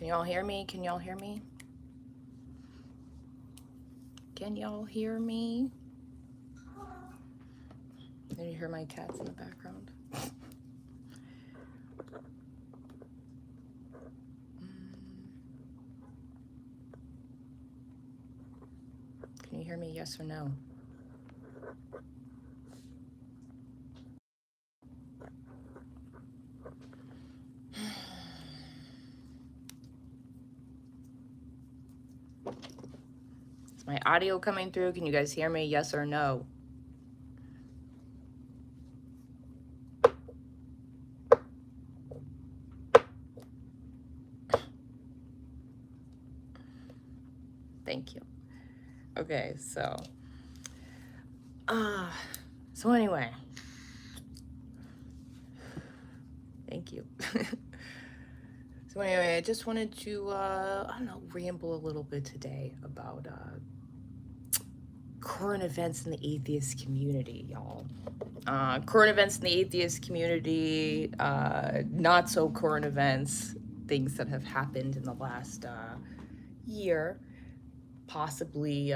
Can y'all hear me? Can y'all hear me? Can y'all hear me? Can you hear my cats in the background? Can you hear me, yes or no? Is my audio coming through? Can you guys hear me, yes or no? Thank you. Okay, so anyway, thank you. So anyway, I just wanted to, I don't know, ramble a little bit today about current events in the atheist community, y'all. Current events in the atheist community, not so current events, things that have happened in the last year, possibly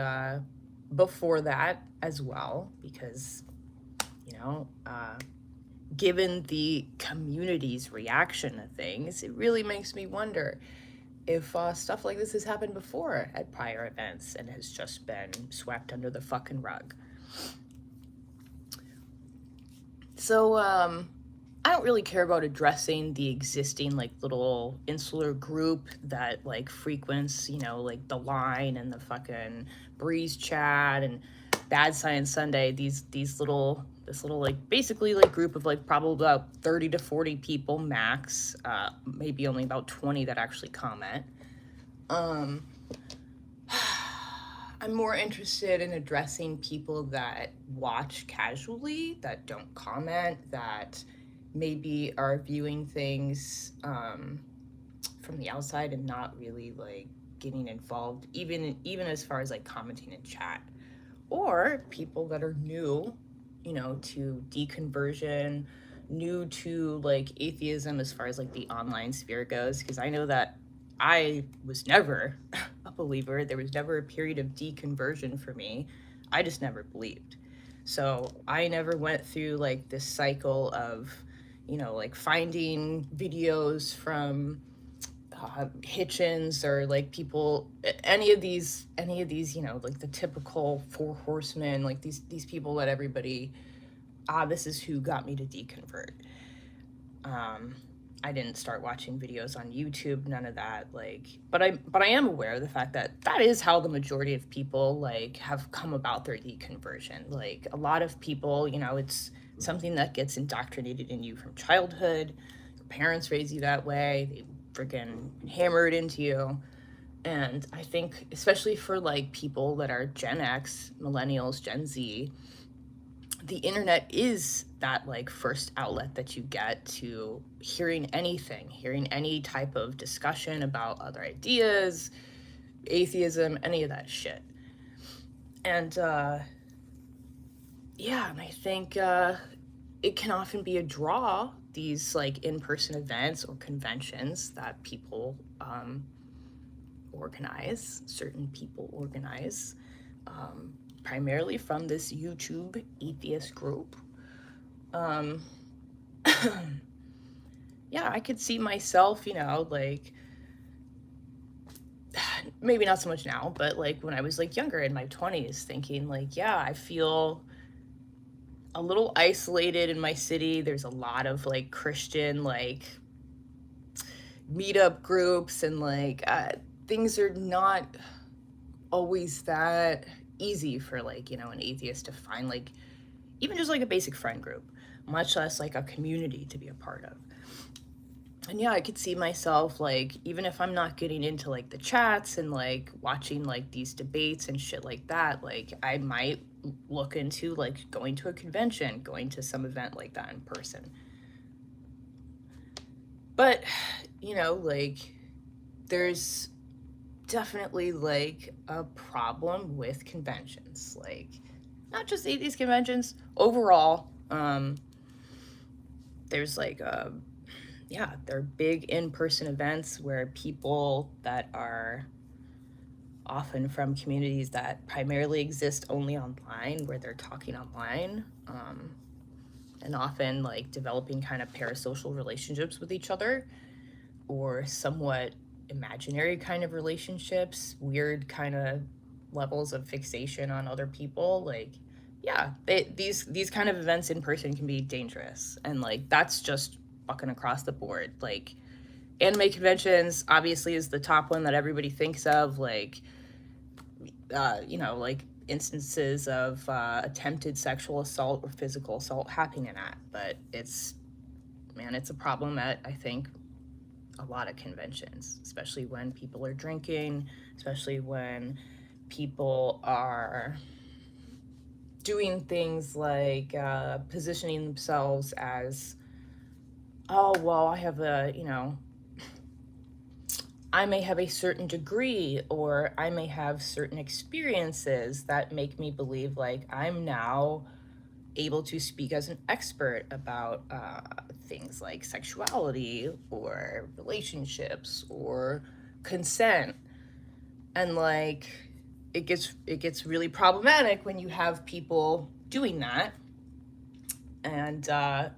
before that as well, because, you know, given the community's reaction to things, it really makes me wonder if stuff like this has happened before at prior events and has just been swept under the fucking rug. So, I don't really care about addressing the existing, like, little insular group that, like, frequents, you know, like, The Line and the fucking Breeze Chat and Bad Science Sunday, this little, like, basically, like, group of, like, probably about 30 to 40 people max, maybe only about 20 that actually comment. I'm more interested in addressing people that watch casually, that don't comment, that maybe are viewing things from the outside and not really like getting involved, even as far as like commenting in chat, or people that are new, you know, to deconversion, new to like atheism as far as like the online sphere goes, because I know that I was never a believer. There was never a period of deconversion for me. I just never believed. So I never went through like this cycle of, you know, like finding videos from Hitchens or like people, any of these, you know, like the typical Four Horsemen, like these people that everybody, this is who got me to deconvert. I didn't start watching videos on YouTube, none of that. Like, but I am aware of the fact that that is how the majority of people like have come about their deconversion. Like a lot of people, you know, it's something that gets indoctrinated in you from childhood. Your parents raise you that way. They freaking hammer it into you. And I think, especially for like people that are Gen X, millennials, Gen Z, the internet is that like first outlet that you get to hearing anything, hearing any type of discussion about other ideas, atheism, any of that shit. And yeah, and I think it can often be a draw, these like in-person events or conventions that people organize, certain people organize, primarily from this YouTube atheist group. Yeah, I could see myself, you know, like, maybe not so much now, but like when I was like younger in my 20s, thinking like, yeah, I feel a little isolated in my city. There's a lot of like Christian like meetup groups and like things are not always that easy for like, you know, an atheist to find like even just like a basic friend group, much less like a community to be a part of. And yeah, I could see myself like, even if I'm not getting into like the chats and like watching like these debates and shit like that, like I might look into like going to a convention, going to some event like that in person. But, you know, like there's definitely like a problem with conventions, like not just atheist conventions overall. There's like yeah, they're big in-person events where people that are often from communities that primarily exist only online, where they're talking online, and often like developing kind of parasocial relationships with each other, or somewhat imaginary kind of relationships, weird kind of levels of fixation on other people. Like, yeah, these kind of events in person can be dangerous, and like that's just fucking across the board. Like, anime conventions obviously is the top one that everybody thinks of. Like, like instances of attempted sexual assault or physical assault happening at, but it's a problem at, I think, a lot of conventions, especially when people are drinking, especially when people are doing things like positioning themselves as, oh, well, I may have a certain degree, or I may have certain experiences that make me believe like I'm now able to speak as an expert about things like sexuality or relationships or consent. And like it gets really problematic when you have people doing that and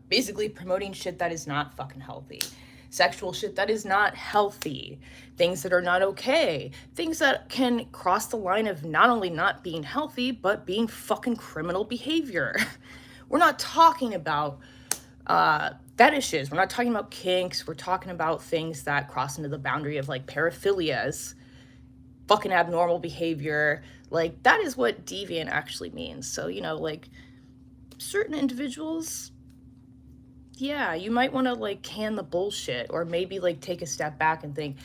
basically promoting shit that is not fucking healthy, sexual shit that is not healthy, things that are not okay, things that can cross the line of not only not being healthy but being fucking criminal behavior. We're not talking about fetishes, we're not talking about kinks, we're talking about things that cross into the boundary of like paraphilias, fucking abnormal behavior. Like, that is what deviant actually means. So, like, certain individuals, yeah, you might want to like can the bullshit, or maybe like take a step back and think,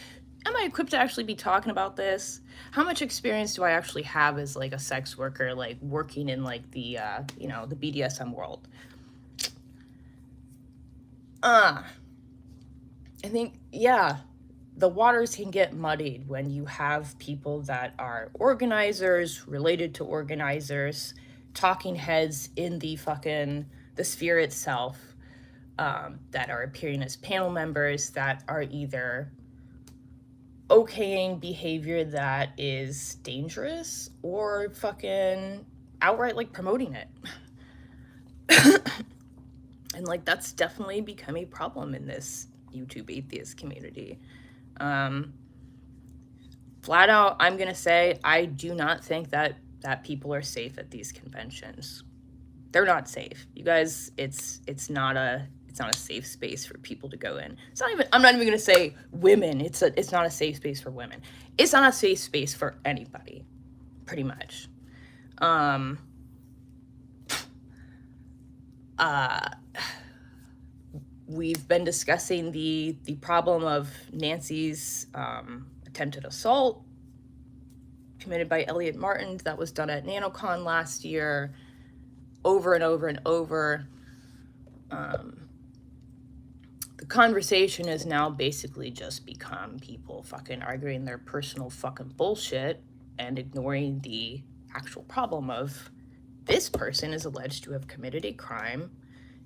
am I equipped to actually be talking about this? How much experience do I actually have as like a sex worker, like working in like the BDSM world? I think, yeah, the waters can get muddied when you have people that are organizers, related to organizers, talking heads in the sphere itself, that are appearing as panel members that are either okaying behavior that is dangerous or fucking outright like promoting it. And like that's definitely become a problem in this YouTube atheist community. Flat out, I'm gonna say I do not think that people are safe at these conventions. They're not safe, you guys. It's not a safe space for people to go in. I'm not even gonna say women. It's not a safe space for women. It's not a safe space for anybody, pretty much. We've been discussing the problem of Nancy's attempted assault committed by Elliot Martin that was done at NanoCon last year, over and over and over. The conversation has now basically just become people fucking arguing their personal fucking bullshit and ignoring the actual problem of this person is alleged to have committed a crime.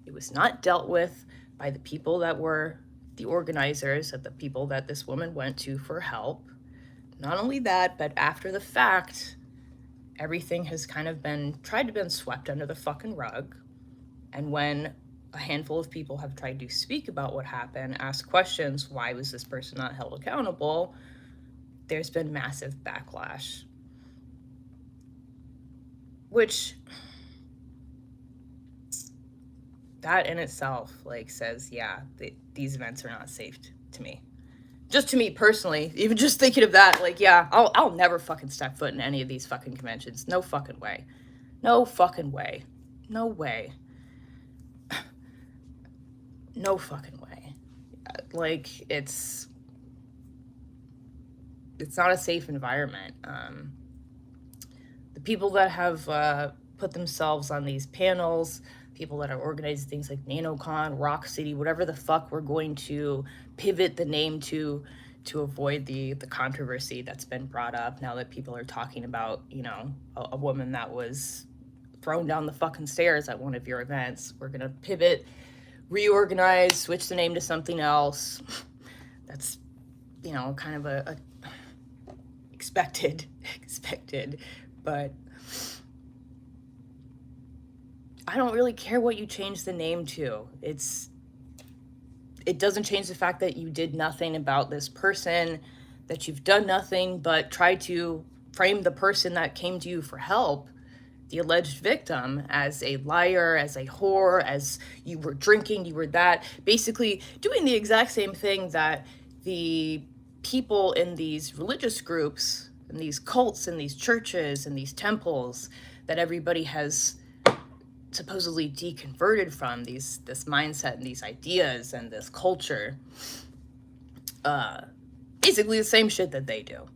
It was not dealt with by the people that were the organizers, the people that this woman went to for help. Not only that, but after the fact, everything has kind of been tried to be swept under the fucking rug. And when a handful of people have tried to speak about what happened, ask questions, why was this person not held accountable, there's been massive backlash. Which, that in itself like says, yeah, these events are not safe to me. Just to me personally, even just thinking of that, like, yeah, I'll never fucking step foot in any of these fucking conventions. No fucking way. No fucking way. No way. No fucking way. Like, it's not a safe environment. The people that have put themselves on these panels, people that are organizing things like NanoCon, Rock City, whatever the fuck we're going to pivot the name to avoid the controversy that's been brought up now that people are talking about, a woman that was thrown down the fucking stairs at one of your events. We're gonna pivot reorganize, switch the name to something else. That's, you know, kind of a expected, but I don't really care what you change the name to. It doesn't change the fact that you did nothing about this person, that you've done nothing but try to frame the person that came to you for help, the alleged victim, as a liar, as a whore, as you were drinking, you were that. Basically doing the exact same thing that the people in these religious groups, in these cults, in these churches, in these temples that everybody has supposedly deconverted from, this mindset and these ideas and this culture. Basically the same shit that they do.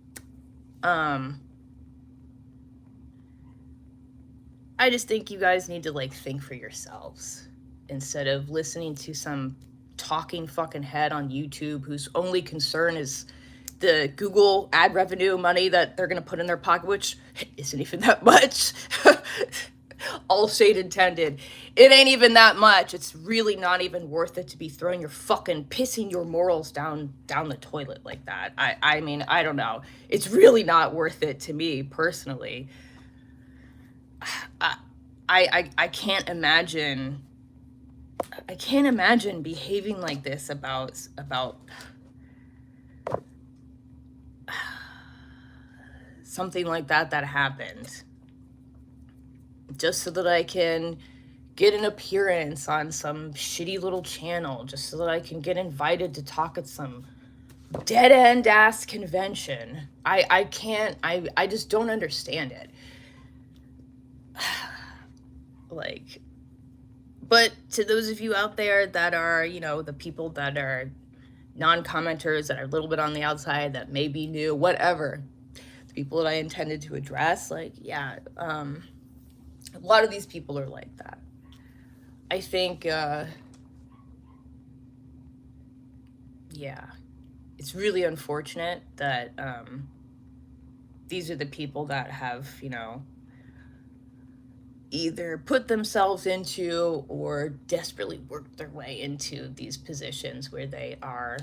I just think you guys need to like think for yourselves instead of listening to some talking fucking head on YouTube whose only concern is the Google ad revenue money that they're gonna put in their pocket, which isn't even that much. All shade intended. It ain't even that much. It's really not even worth it to be throwing your fucking, pissing your morals down the toilet like that. I mean, I don't know. It's really not worth it to me personally. I can't imagine behaving like this about something like that happened, just so that I can get an appearance on some shitty little channel, just so that I can get invited to talk at some dead-end ass convention. I can't, I just don't understand it. Like, but to those of you out there that are, you know, the people that are non-commenters, that are a little bit on the outside, that may be new, whatever, the people that I intended to address, like, yeah, a lot of these people are like that. I think, yeah, it's really unfortunate that these are the people that have, you know, either put themselves into or desperately worked their way into these positions where they are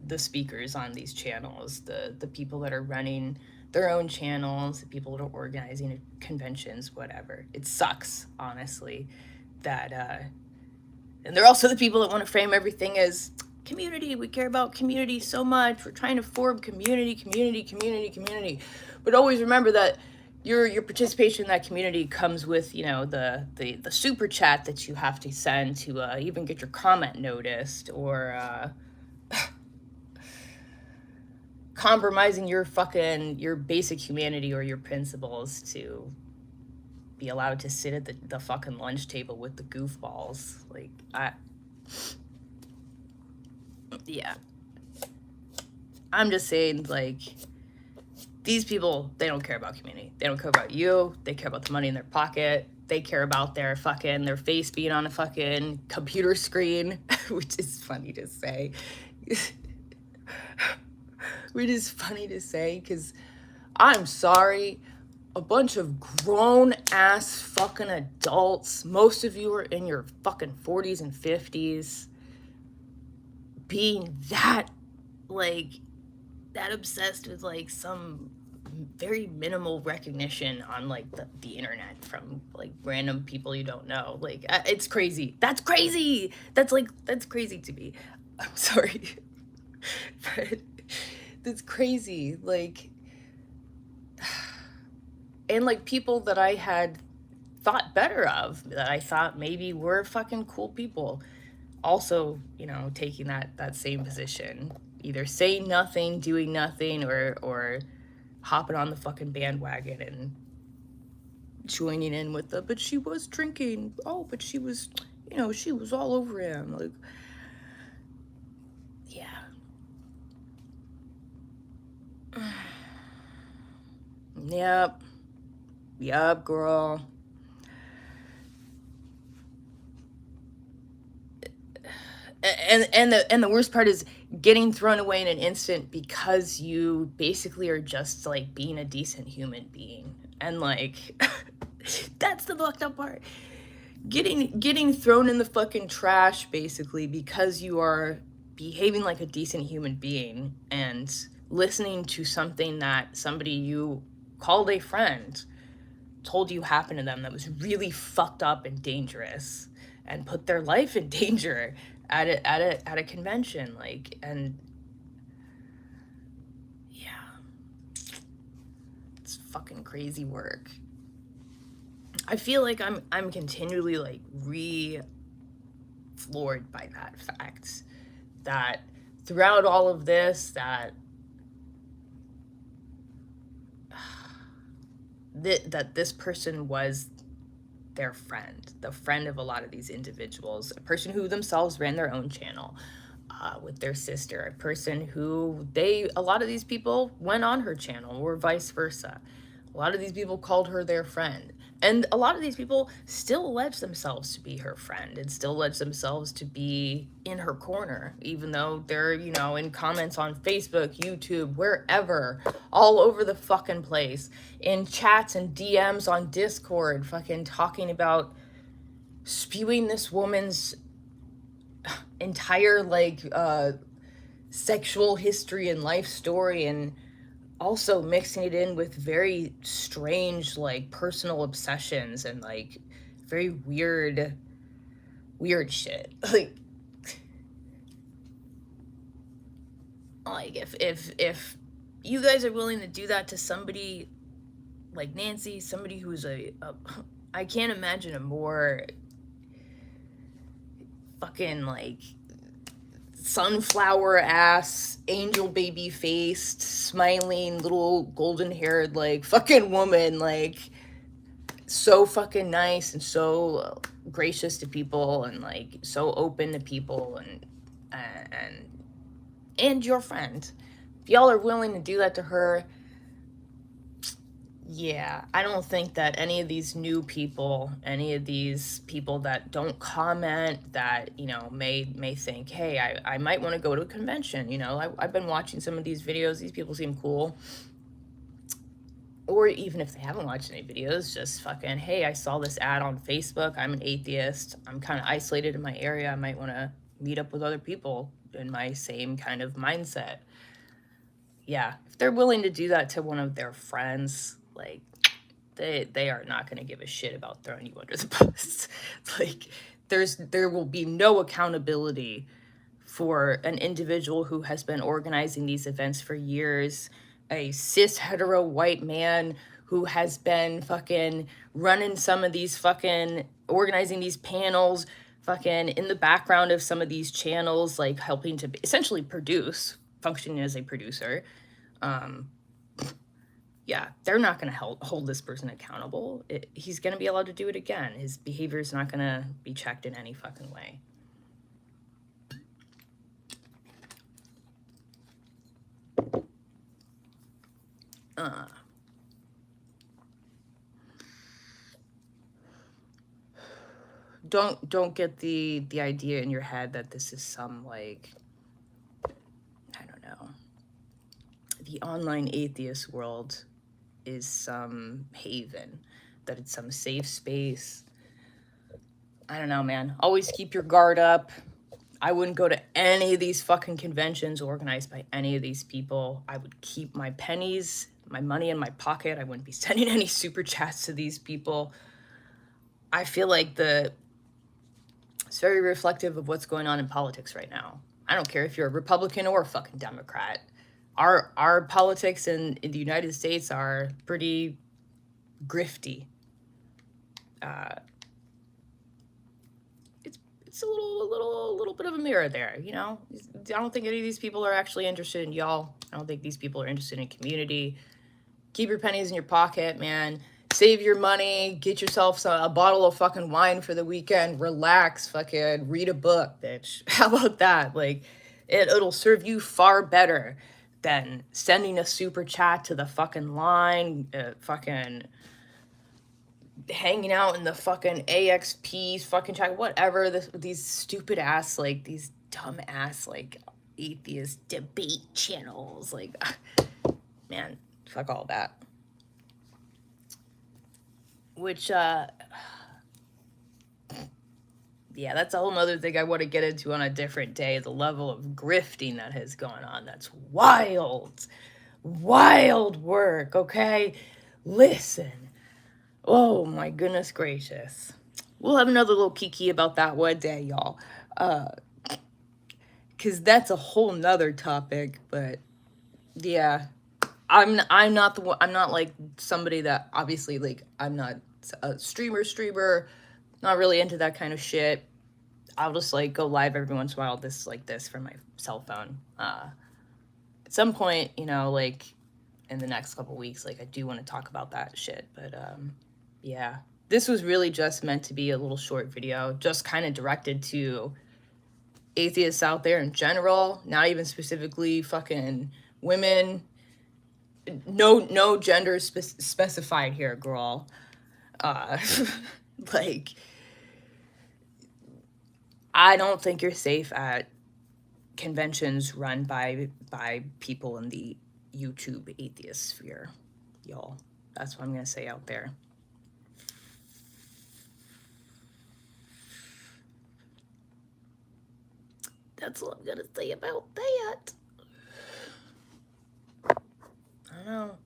the speakers on these channels, the people that are running their own channels, the people that are organizing conventions, whatever. It sucks, honestly, that and they're also the people that want to frame everything as community. We care about community so much. We're trying to form community. But always remember that your participation in that community comes with, you know, the super chat that you have to send to even get your comment noticed, or compromising your basic humanity or your principles to be allowed to sit at the fucking lunch table with the goofballs. Like, yeah. I'm just saying, like, these people, they don't care about community. They don't care about you. They care about the money in their pocket. They care about their face being on a fucking computer screen, which is funny to say. Which is funny to say, because I'm sorry, a bunch of grown-ass fucking adults, most of you are in your fucking 40s and 50s, being that, like, that obsessed with, like, some very minimal recognition on, like, the internet from, like, random people you don't know. Like, it's crazy. That's crazy! That's crazy to me. I'm sorry. But that's crazy. Like, and, like, people that I had thought better of, that I thought maybe were fucking cool people, also, you know, taking that same position, either saying nothing, doing nothing, or hopping on the fucking bandwagon and joining in with but she was drinking, oh, but she was, you know, she was all over him. Like, yeah. Yep, girl. And the worst part is getting thrown away in an instant because you basically are just, like, being a decent human being. And, like, that's the fucked up part. getting thrown in the fucking trash basically because you are behaving like a decent human being and listening to something that somebody you called a friend told you happened to them that was really fucked up and dangerous and put their life in danger at a convention, like. And yeah, it's fucking crazy work. I feel like I'm continually like floored by that fact that throughout all of this that this person was their friend, the friend of a lot of these individuals, a person who themselves ran their own channel with their sister, a person who a lot of these people went on her channel or vice versa. A lot of these people called her their friend. And a lot of these people still allege themselves to be her friend and still allege themselves to be in her corner, even though they're, in comments on Facebook, YouTube, wherever, all over the fucking place, in chats and DMs on Discord, fucking talking about spewing this woman's entire, sexual history and life story, and also mixing it in with very strange, personal obsessions and, very weird shit. If you guys are willing to do that to somebody like Nancy, somebody who's I can't imagine a more fucking, sunflower ass, angel baby faced, smiling, little golden haired, fucking woman, so fucking nice and so gracious to people and so open to people and your friend. If y'all are willing to do that to her, yeah, I don't think that any of these new people, any of these people that don't comment, that, may think, hey, I might want to go to a convention. I've been watching some of these videos. These people seem cool. Or even if they haven't watched any videos, just fucking, hey, I saw this ad on Facebook. I'm an atheist. I'm kind of isolated in my area. I might want to meet up with other people in my same kind of mindset. Yeah, if they're willing to do that to one of their friends, they are not going to give a shit about throwing you under the bus. There will be no accountability for an individual who has been organizing these events for years, a cis hetero white man who has been fucking running some of these fucking, organizing these panels, fucking in the background of some of these channels, helping to essentially produce, functioning as a producer. Yeah, they're not going to hold this person accountable. He's going to be allowed to do it again. His behavior is not going to be checked in any fucking way. Don't get the idea in your head that this is some, I don't know, the online atheist world is some haven, that it's some safe space. I don't know, man. Always keep your guard up. I wouldn't go to any of these fucking conventions organized by any of these people. I would keep my pennies, my money in my pocket. I wouldn't be sending any super chats to these people. I feel like it's very reflective of what's going on in politics right now. I don't care if you're a Republican or a fucking Democrat. Our politics in the United States are pretty grifty. It's a little bit of a mirror there, I don't think any of these people are actually interested in y'all. I don't think these people are interested in community. Keep your pennies in your pocket, man. Save your money. Get yourself a bottle of fucking wine for the weekend. Relax. Fucking read a book, bitch. How about that? It'll serve you far better than sending a super chat to the fucking line, fucking hanging out in the fucking AXPs, fucking chat, whatever. These stupid ass, these dumb ass, atheist debate channels. Man, fuck all that. Which, Yeah, that's a whole nother thing I want to get into on a different day. The level of grifting that has gone on. That's wild. Wild work, okay? Listen. Oh my goodness gracious. We'll have another little kiki about that one day, y'all. Cause that's a whole nother topic, but yeah. I'm not the one, I'm not like somebody that obviously like I'm not a streamer, not really into that kind of shit. I'll just like go live every once in a while this from my cell phone. At some point, you know, like in the next couple weeks, like I do want to talk about that shit. But yeah. This was really just meant to be a little short video, just kind of directed to atheists out there in general, not even specifically fucking women. No gender specified here, girl. Like, I don't think you're safe at conventions run by people in the YouTube atheist sphere, y'all. That's what I'm gonna say out there. That's all I'm gonna say about that. I don't know.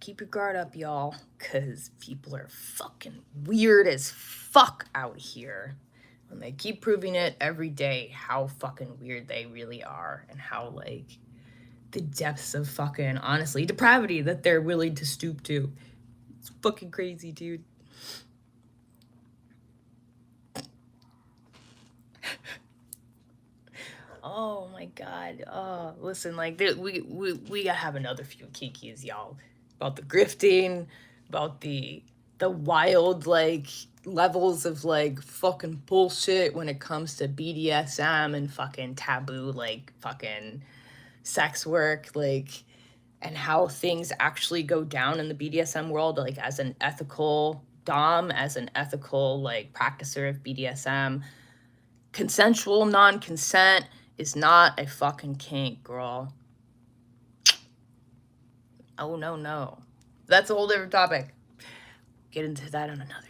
Keep your guard up, y'all, because people are fucking weird as fuck out here. And they keep proving it every day how fucking weird they really are and how, like, the depths of fucking, honestly, depravity that they're willing to stoop to. It's fucking crazy, dude. Oh my god. Oh, listen, like we gotta have another few kikis, y'all, about the grifting, about the wild like levels of like fucking bullshit when it comes to BDSM and fucking taboo like fucking sex work, like, and how things actually go down in the BDSM world, like as an ethical dom, as an ethical like practicer of BDSM. Consensual non-consent is not a fucking kink, girl. Oh, no. That's a whole different topic. Get into that on another